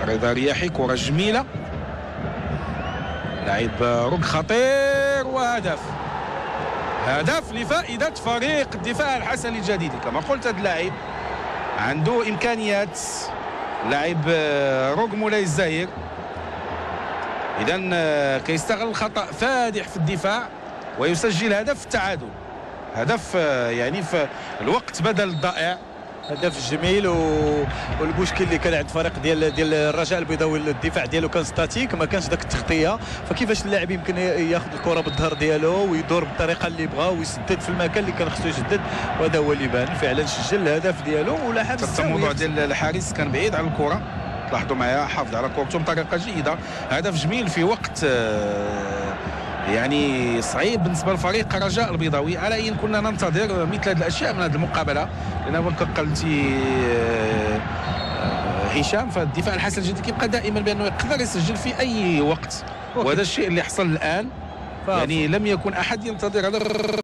رضا رياحي، كرة جميلة، لاعب رك خطير، وهدف. هدف لفائدة فريق الدفاع الحسني الجديد. كما قلت هذا اللاعب عنده إمكانيات، لاعب روك مولاي الزاهر، إذا كيستغل خطأ فادح في الدفاع ويسجل هدف التعادل. هدف يعني في الوقت بدل الضائع. هدف جميل. والمشكل اللي كان عند الفريق ديال الرجاء البيضاوي، الدفاع ديالو كان ستاتيك، ما كانش داك التغطيه. فكيفاش اللاعب يمكن ياخذ الكره بالظهر ديالو ويدور بالطريقه اللي بغا ويسدد في المكان اللي كان خصو يسدد، وهذا هو اللي بان. فعلا سجل الهدف ديالو ولاحظ التموضع ديال الحارس كان بعيد على الكره، تلاحظوا معايا حافظ على كورته بطريقه جيده. هدف جميل في وقت يعني صعيب بالنسبه لفريق رجاء البيضاوي. على ان كنا ننتظر مثل هذه الاشياء من هذه المقابله، لان كما قلتي هشام، فالدفاع الحسن الجديد كيبقى دائما بانه يقدر يسجل في اي وقت، وهذا الشيء اللي حصل الان. يعني لم يكن احد ينتظر هذا